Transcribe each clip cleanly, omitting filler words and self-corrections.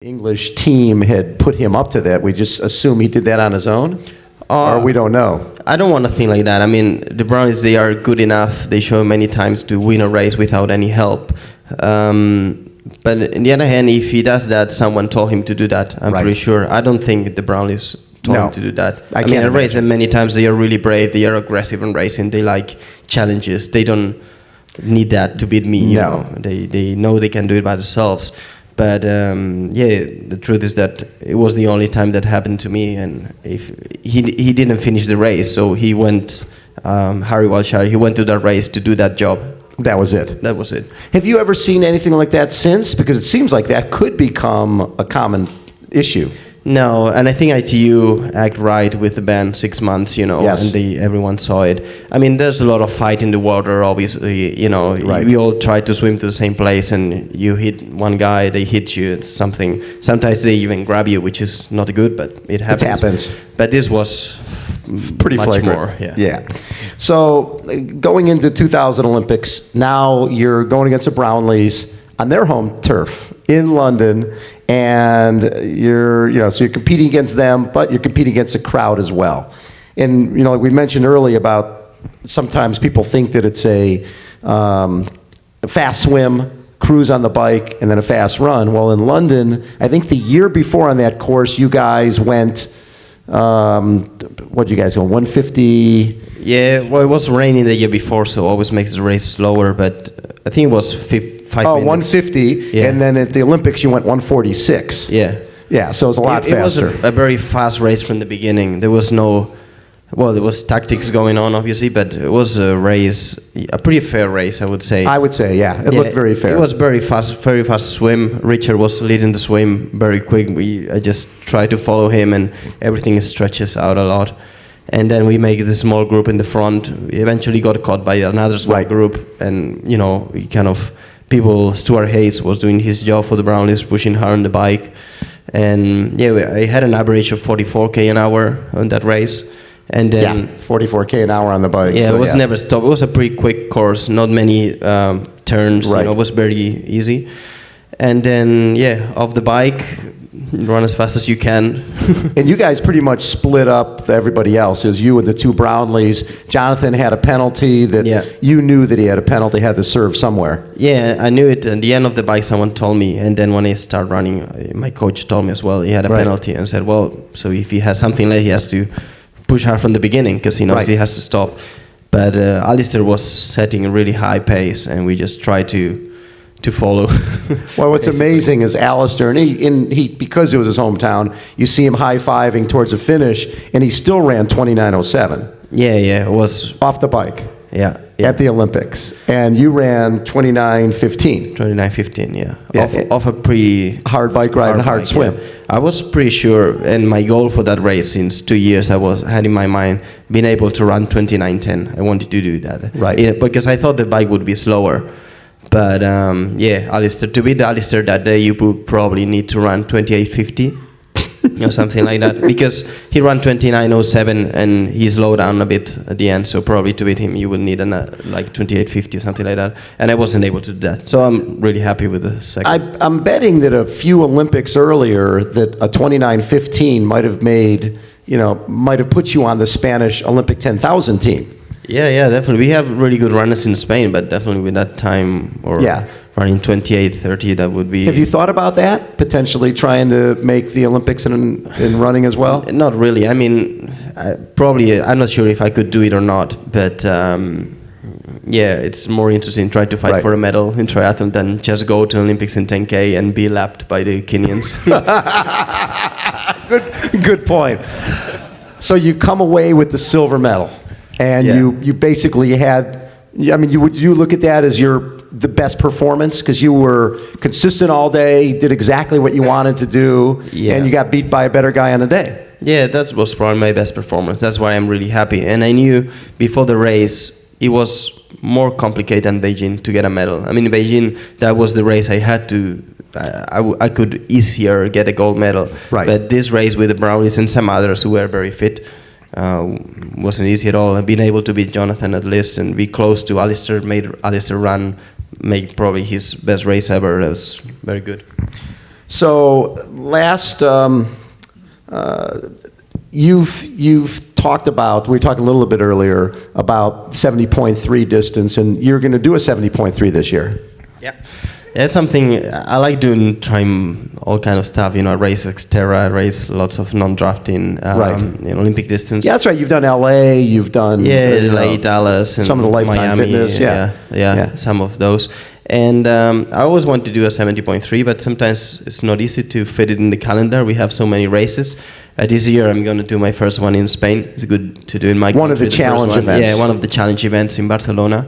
English team had put him up to that. We just assume he did that on his own, or we don't know. I don't want to think like that. I mean, the Brownies, they are good enough. They show many times to win a race without any help. But on the other hand, if he does that, someone told him to do that. I'm pretty sure. I don't think the Brownies told him to do that. I mean, I race them many times. They are really brave. They are aggressive in racing. They like challenges. They don't need that to beat me. You know? They know they can do it by themselves. But yeah, the truth is that it was the only time that happened to me, and if he didn't finish the race, so he went, Harry Wilshire, he went to that race to do that job. That was it. That was it. Have you ever seen anything like that since? Because it seems like that could become a common issue. No, and I think ITU act right with the ban 6 months, you know, Yes. and everyone saw it. I mean, there's a lot of fight in the water, obviously, you know. We all try to swim to the same place, and you hit one guy, they hit you, it's something. Sometimes they even grab you, which is not good, but it happens. It happens. But this was pretty much flagrant. more, Yeah. So going into 2000 Olympics, now you're going against the Brownlees on their home turf in London, and so you're competing against them, but you're competing against a crowd as well. And like we mentioned earlier about sometimes people think that it's a fast swim, cruise on the bike, and then a fast run. Well, in London, I think the year before on that course, you guys went, what did you guys go, 150? Yeah, well, it was raining the year before, so always makes the race slower, but I think it was 5 minutes. 150, and then at the Olympics you went 146. Yeah. Yeah, so it was a lot faster. It was a very fast race from the beginning. There was there was tactics going on, obviously, but it was a pretty fair race, I would say. I would say, yeah. It looked very fair. It was very fast swim. Richard was leading the swim very quick. I just tried to follow him, and everything stretches out a lot. And then we make this small group in the front. We eventually got caught by another small group, and we kind of Stuart Hayes was doing his job for the Brownlees, pushing hard on the bike, and I had an average of 44k an hour on that race, and then 44k an hour on the bike. Yeah, so it was never stopped. It was a pretty quick course, not many turns. It was very easy, and then off the bike. Run as fast as you can. And you guys pretty much split up everybody else. It was you and the two Brownlees. Jonathan had a penalty that you knew that he had a penalty, had to serve somewhere. Yeah, I knew it. At the end of the bike, someone told me. And then when I started running, my coach told me as well, he had a penalty. And said, well, so if he has something like he has to push hard from the beginning because he knows he has to stop. But Alistair was setting a really high pace, and we just tried to follow. Well, what's amazing is Alistair, and he because it was his hometown, you see him high-fiving towards the finish, and he still ran 29:07. Yeah, it was off the bike. Yeah. At the Olympics, and you ran 29:15. 29:15, yeah. Off a pretty hard bike ride and hard swim. Yeah. I was pretty sure, and my goal for that race since 2 years, I had in my mind being able to run 29:10. I wanted to do that. Right. Because I thought the bike would be slower. But Alistair, to beat Alistair that day, you would probably need to run 28:50 or something like that, because he ran 29:07 and he slowed down a bit at the end. So probably to beat him, you would need like 28:50 or something like that. And I wasn't able to do that. So I'm really happy with the second. I'm betting that a few Olympics earlier, that a 29:15 might have put you on the Spanish Olympic 10,000 team. Yeah, definitely. We have really good runners in Spain, but definitely with that time or running 28:30, that would be... Have you thought about that? Potentially trying to make the Olympics in running as well? Not really. I mean, I'm not sure if I could do it or not, but it's more interesting trying to fight for a medal in triathlon than just go to Olympics in 10K and be lapped by the Kenyans. Good point. So you come away with the silver medal. And you basically had, would you look at that as the best performance? Because you were consistent all day, did exactly what you wanted to do, and you got beat by a better guy on the day. Yeah, that was probably my best performance. That's why I'm really happy. And I knew before the race, it was more complicated than Beijing to get a medal. I mean, in Beijing, that was the race I had to... I could easier get a gold medal. Right. But this race with the Brownies and some others who were very fit, wasn't easy at all. Being able to beat Jonathan at least and be close to Alistair made Alistair make probably his best race ever. That was very good. So last, you've talked about, we talked a little bit earlier about 70.3 distance, and you're going to do a 70.3 this year. Yeah. Yeah, it's something I like doing, trying all kind of stuff. You know, I race Xterra, I race lots of non-drafting Olympic distance. Yeah, that's right. You've done LA, you've done LA, Dallas, and some of the Lifetime Miami, Fitness. Yeah, some of those. And I always want to do a 70.3, but sometimes it's not easy to fit it in the calendar. We have so many races. This year I'm going to do my first one in Spain. It's good to do in my one of the challenge events. Yeah, one of the challenge events in Barcelona.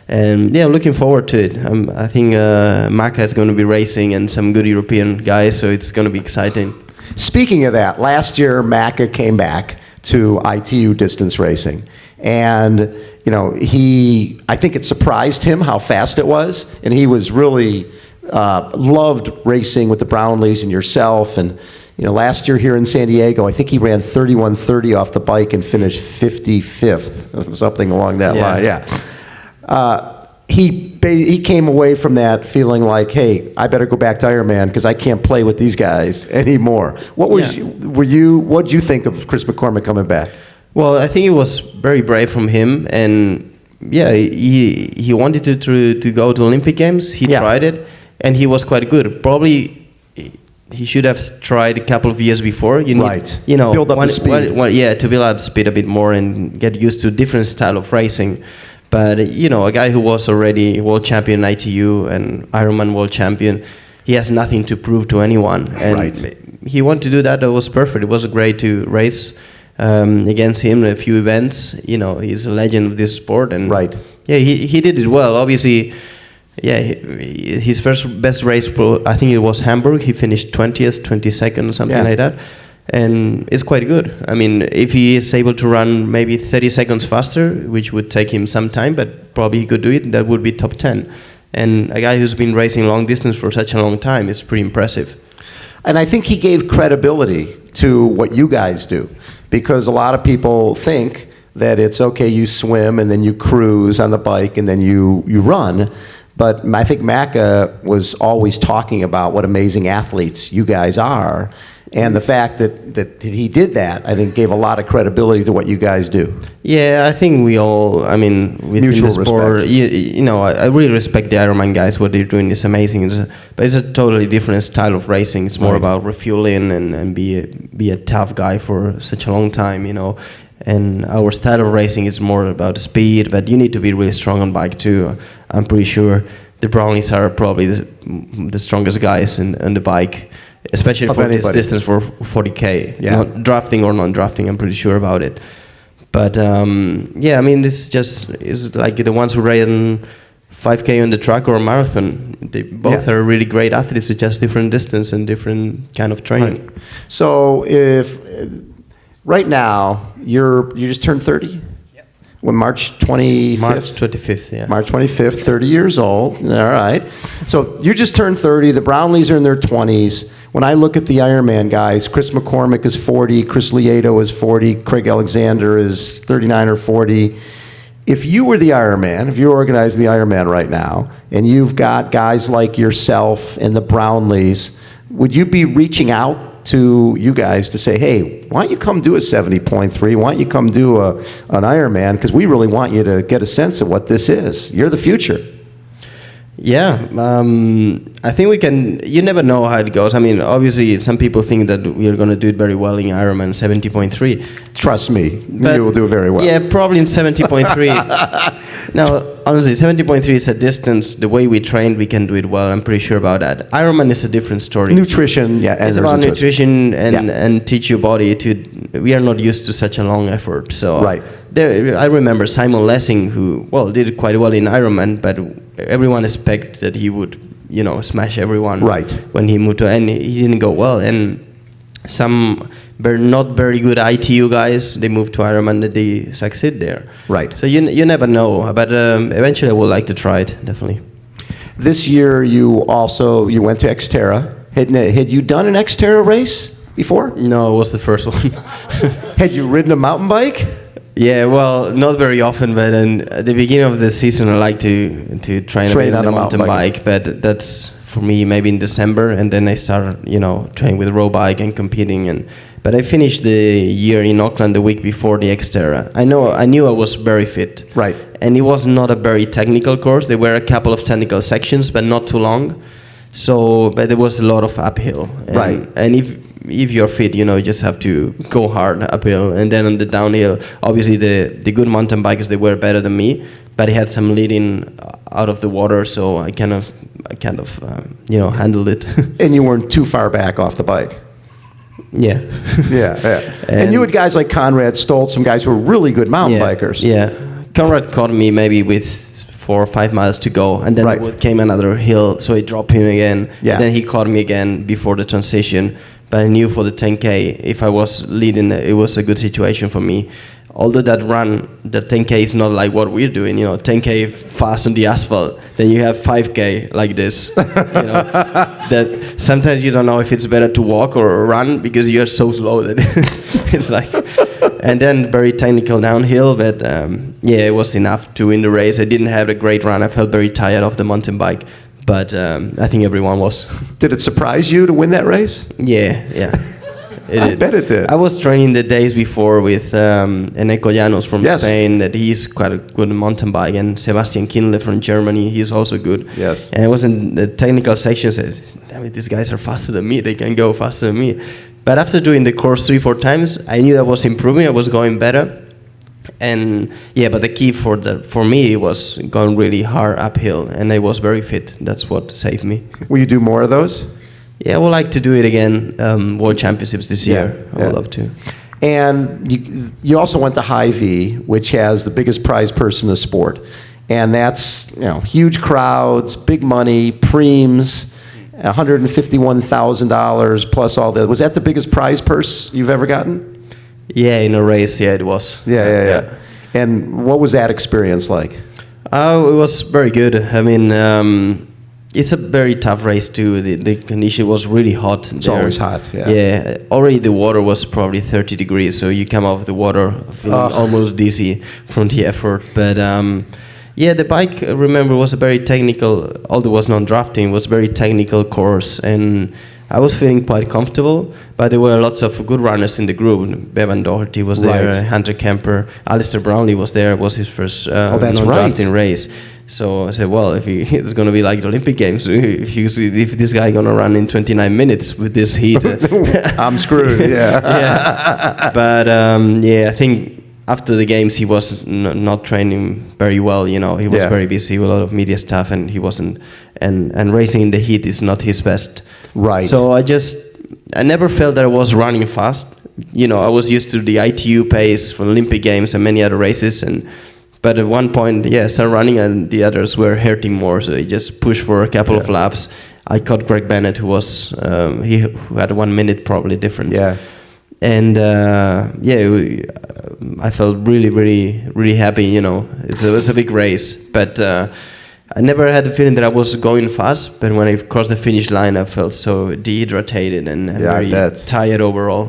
And yeah, I'm looking forward to it. I think Maca is going to be racing and some good European guys, so it's going to be exciting. Speaking of that, last year Maca came back to ITU distance racing, and I think it surprised him how fast it was, and he was really loved racing with the Brownlees and yourself. And last year here in San Diego, I think he ran 31:30 off the bike and finished 55th, something along that line. Yeah. He came away from that feeling like, hey, I better go back to Ironman because I can't play with these guys anymore. What did you think of Chris McCormick coming back? Well, I think it was very brave from him, and he wanted to go to Olympic Games. He tried it, and he was quite good. Probably he should have tried a couple of years before. You need, build up the speed. To build up speed a bit more and get used to a different style of racing. But, a guy who was already world champion in ITU and Ironman world champion, he has nothing to prove to anyone. And he wanted to do that. That was perfect. It was great to race against him in a few events. He's a legend of this sport. And he did it well. Obviously, his best race, I think it was Hamburg. He finished 20th, 22nd or something like that. And it's quite good. I mean, if he is able to run maybe 30 seconds faster, which would take him some time, but probably he could do it, that would be top 10. And a guy who's been racing long distance for such a long time is pretty impressive. And I think he gave credibility to what you guys do, because a lot of people think that it's okay, you swim and then you cruise on the bike and then you run. But I think Maca was always talking about what amazing athletes you guys are. And the fact that he did that, I think, gave a lot of credibility to what you guys do. Yeah, I think we all, within mutual the sport, respect. I really respect the Ironman guys. What they're doing is amazing. But it's a totally different style of racing. It's more about refueling and be a tough guy for such a long time, And our style of racing is more about speed, but you need to be really strong on bike too. I'm pretty sure the Brownies are probably the strongest guys on the bike. Especially for this distance for 40K. Not drafting or non-drafting, I'm pretty sure about it. But this just is like the ones who ran 5K on the track or a marathon. They both are really great athletes with just different distance and different kind of training. Right. So if right now you just turned 30? When March 25th? March 25th, yeah. March 25th, 30 years old. All right. So you just turned 30. The Brownlees are in their 20s. When I look at the Ironman guys, Chris McCormick is 40, Chris Lieto is 40, Craig Alexander is 39 or 40. If you were the Ironman, if you're organizing the Ironman right now, and you've got guys like yourself and the Brownlees, would you be reaching out to you guys to say, hey, why don't you come do a 70.3? Why don't you come do an Ironman? Because we really want you to get a sense of what this is. You're the future. Yeah, I think we can. You never know how it goes. Obviously, some people think that we are going to do it very well in Ironman 70.3. Trust me, you will do it very well. Yeah, probably in 70.3. Now, honestly, 70.3 is a distance. The way we train, we can do it well. I'm pretty sure about that. Ironman is a different story. Nutrition, it's about nutrition and teach your body to. We are not used to such a long effort. So I remember Simon Lessing, who did quite well in Ironman, but everyone expected that he would, smash everyone. Right. When he moved to, and he didn't go well. And some not very good ITU guys, they moved to Ironman, that they succeed there. Right. So you never know, but eventually I would like to try it, definitely. This year you went to Xterra. Had you done an Xterra race before? No, it was the first one. Had you ridden a mountain bike? Yeah, well, not very often, but at the beginning of the season I like to train on a mountain bike, but that's for me maybe in December, and then I started, training with road bike and competing. But I finished the year in Auckland the week before the Xterra. I knew I was very fit. Right. And it was not a very technical course. There were a couple of technical sections, but not too long. But there was a lot of uphill. Right. And if you're fit, you just have to go hard uphill. And then on the downhill, obviously the good mountain bikers, they were better than me, but I had some leading out of the water, so I kind of handled it. And you weren't too far back off the bike. Yeah. Yeah. And you had guys like Conrad Stoltz, some guys who were really good mountain bikers. Yeah. Conrad caught me maybe with 4 or 5 miles to go, and then there came another hill, so I dropped him again. Yeah. Then he caught me again before the transition. But I knew for the 10K, if I was leading, it was a good situation for me. Although that run, the 10K is not like what we're doing, 10K fast on the asphalt. Then you have 5K like this, that sometimes you don't know if it's better to walk or run because you're so slow that it's like, and then very technical downhill, but it was enough to win the race. I didn't have a great run. I felt very tired of the mountain bike, but I think everyone was. Did it surprise you to win that race? Yeah. I bet it did. I was training the days before with Eneco Llanos from Spain, that he's quite a good mountain bike, and Sebastian Kindle from Germany, he's also good. Yes. And I was in the technical section, said, damn it, these guys are faster than me, they can go faster than me. But after doing the course 3-4 times, I knew I was improving, I was going better. And but the key for me was going really hard uphill, and I was very fit. That's what saved me. Will you do more of those? Yeah, I would like to do it again, World Championships this year. I would love to. And you also went to Hy-Vee, which has the biggest prize purse in the sport. And that's, huge crowds, big money, preems, $151,000 plus all that. Was that the biggest prize purse you've ever gotten? Yeah, in a race, it was. Yeah. And what was that experience like? It was very good. I mean, it's a very tough race too. The condition was really hot. It's always hot, yeah. Yeah, already the water was probably 30 degrees, so you come off the water feeling almost dizzy from the effort. But the bike, remember, was a very technical, although it was non-drafting, was very technical course, and I was feeling quite comfortable, but there were lots of good runners in the group. Bevan Doherty was there, Hunter Kemper, Alistair Brownlee was there. It was his first non-drafting race. So I said, well, if it's going to be like the Olympic Games, if this guy going to run in 29 minutes with this heat, I'm screwed. Yeah. But I think after the games he was not training very well. He was very busy with a lot of media stuff, and he wasn't. And racing in the heat is not his best. Right. So I never felt that I was running fast. I was used to the ITU pace from Olympic Games and many other races, but at one point, I started running, and the others were hurting more, so I just pushed for a couple of laps. I caught Greg Bennett, who who had 1 minute probably difference. Yeah. And I felt really, really, really happy. It was a big race, but I never had the feeling that I was going fast. But when I crossed the finish line, I felt so dehydrated and very tired overall.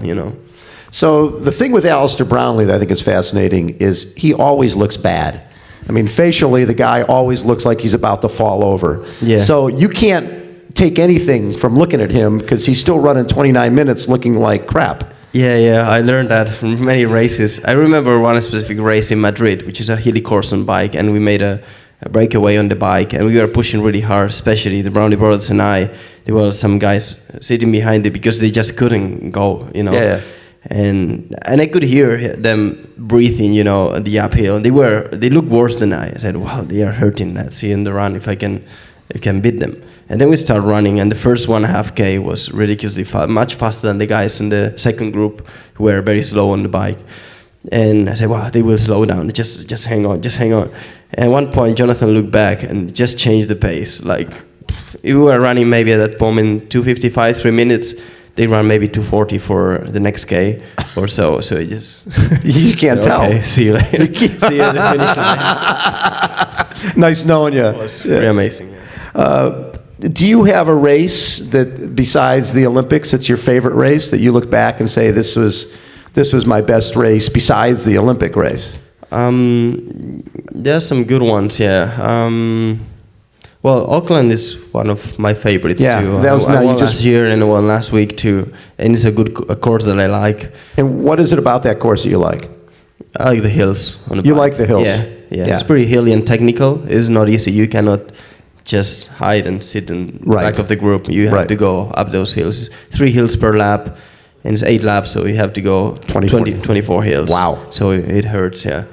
So the thing with Alistair Brownlee that I think is fascinating is he always looks bad. I mean, facially, the guy always looks like he's about to fall over. Yeah. So you can't take anything from looking at him because he's still running 29 minutes looking like crap. Yeah, I learned that from many races. I remember one specific race in Madrid, which is a hilly course on bike, and we made a breakaway on the bike, and we were pushing really hard, especially the Brownlee brothers and I. There were some guys sitting behind it because they just couldn't go, Yeah. And I could hear them breathing, the uphill. They looked worse than I. I said, wow, they are hurting. Let's see in the run if I can beat them. And then we started running, and the first 1.5K was ridiculously fast, much faster than the guys in the second group who were very slow on the bike. And I said, wow, they will slow down. Just hang on. And at one point, Jonathan looked back and just changed the pace. Like, if we were running maybe at that moment 2:55, 3 minutes, they run maybe 2:40 for the next K or so. So it just... You can't tell. Okay, see you later. See you at the finish line. Nice knowing you. It was pretty amazing. Yeah. Do you have a race that, besides the Olympics, that's your favorite race that you look back and say, this was my best race besides the Olympic race? There are some good ones, yeah. Well, Auckland is one of my favorites too. That was I won last year and I won last week too, and it's a course that I like. And what is it about that course that you like? I like the hills. On the you bike. like the hills? Yeah. It's pretty hilly and technical. It's not easy. You cannot just hide and sit in the back of the group. You have to go up those hills. 3 hills per lap, and it's 8 laps, so you have to go 24 hills. Wow. So it hurts, yeah.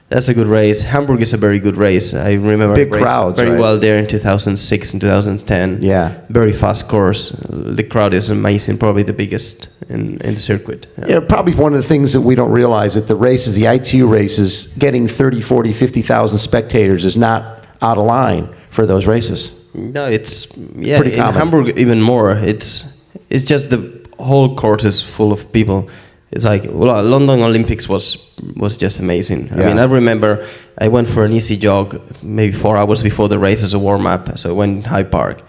That's a good race. Hamburg is a very good race. I remember big crowds, very well there in 2006 and 2010. Yeah. Very fast course. The crowd is amazing, probably the biggest in the circuit. Yeah, probably one of the things that we don't realize that the races, the ITU races, getting 30, 40, 50,000 spectators is not out of line for those races. No, it's pretty common. In Hamburg even more. It's just the whole course is full of people. It's like, well, London Olympics was just amazing. I mean, I remember I went for an easy jog maybe 4 hours before the race as a warm-up. So I went in Hyde Park,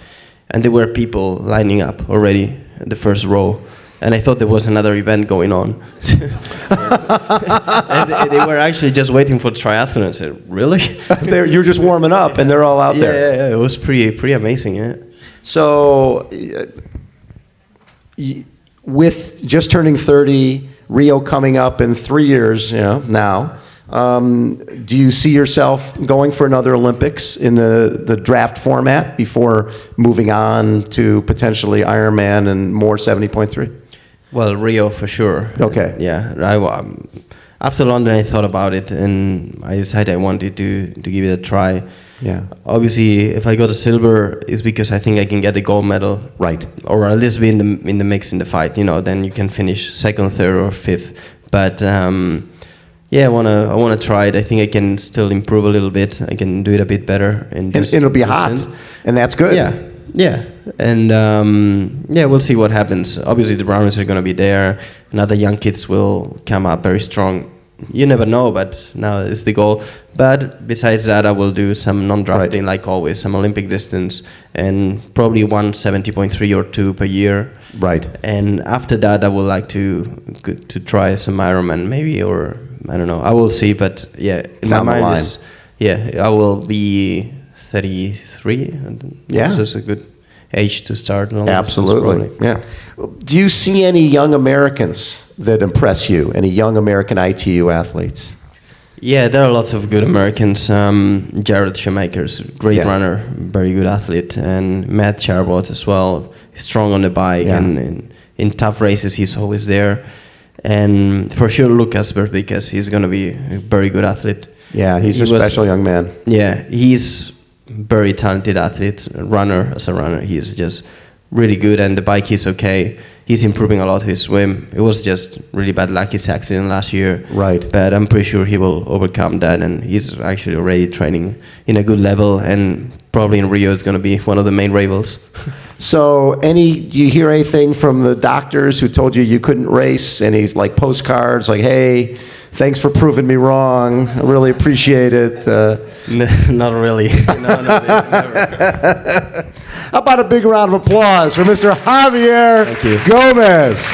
and there were people lining up already in the first row. And I thought there was another event going on. And they were actually just waiting for triathlon. I said, really? You're just warming up, and they're all out there. Yeah, it was pretty amazing, yeah. So, with just turning 30, Rio coming up in 3 years, now, do you see yourself going for another Olympics in the draft format before moving on to potentially Ironman and more 70.3? Well, Rio for sure. Okay. Yeah. After London, I thought about it, and I decided I wanted to give it a try. Yeah. Obviously, if I go to silver, it's because I think I can get the gold medal. Right. Or at least be in the mix in the fight. Then you can finish 2nd, 3rd, or 5th. But I wanna try it. I think I can still improve a little bit. I can do it a bit better. And it'll be hot, and that's good. Yeah. And we'll see what happens. Obviously, the Brownies are going to be there, and other young kids will come up very strong. You never know, but now is the goal. But besides that, I will do some non-drafting, like always, some Olympic distance, and probably 170.3 or 2 per year. Right. And after that, I would like to try some Ironman, maybe, or I don't know. I will see, but in my mind I will be 33. Yeah. So it's a good age to start. Absolutely. Yeah. Do you see any young Americans that impress you? Any young American ITU athletes? Yeah, there are lots of good Americans. Jared Shoemaker's great runner, very good athlete, and Matt Charbot as well. He's strong on the bike, and in tough races he's always there. And for sure Lucas, because he's going to be a very good athlete. Yeah, he's a special young man. Yeah, he's very talented athlete, runner. He's just really good, and the bike is okay. He's improving a lot his swim. It was just really bad luck, his accident last year. Right. But I'm pretty sure he will overcome that, and he's actually already training in a good level, and probably in Rio it's going to be one of the main rivals. So do you hear anything from the doctors who told you couldn't race? Any like postcards like, hey, thanks for proving me wrong. I really appreciate it. Not really. No, never. How about a big round of applause for Mr. Javier Gomez?